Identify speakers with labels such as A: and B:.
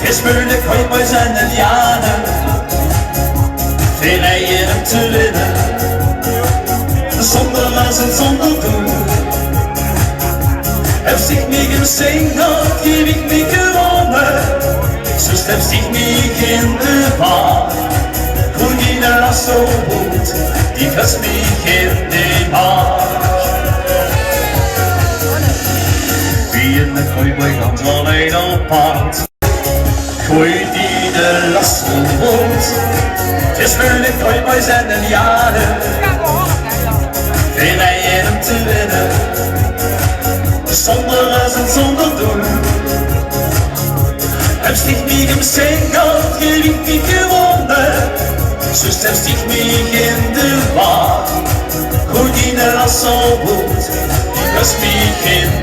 A: Het is moeilijk ooit bij zijn jaren, veel eieren te winnen, zonder last en zonder doel. Heb zich niet gezegnet, heb ik niet gewonnen, zus heb zich niet in de baan. Hoe die de last zo goed, die kast mich in de maag. Wie in de cowboy komt alleen op paard, gooi die de last zo goed. Het is moeilijk cowboy zijn en jaren, veel eieren te winnen, zonder last en zonder doel. Heb zich niet gezegnet, heb ik niet gewonnen, zus heb zich niet in de wacht. Hoe die de last zo goed, die was mich in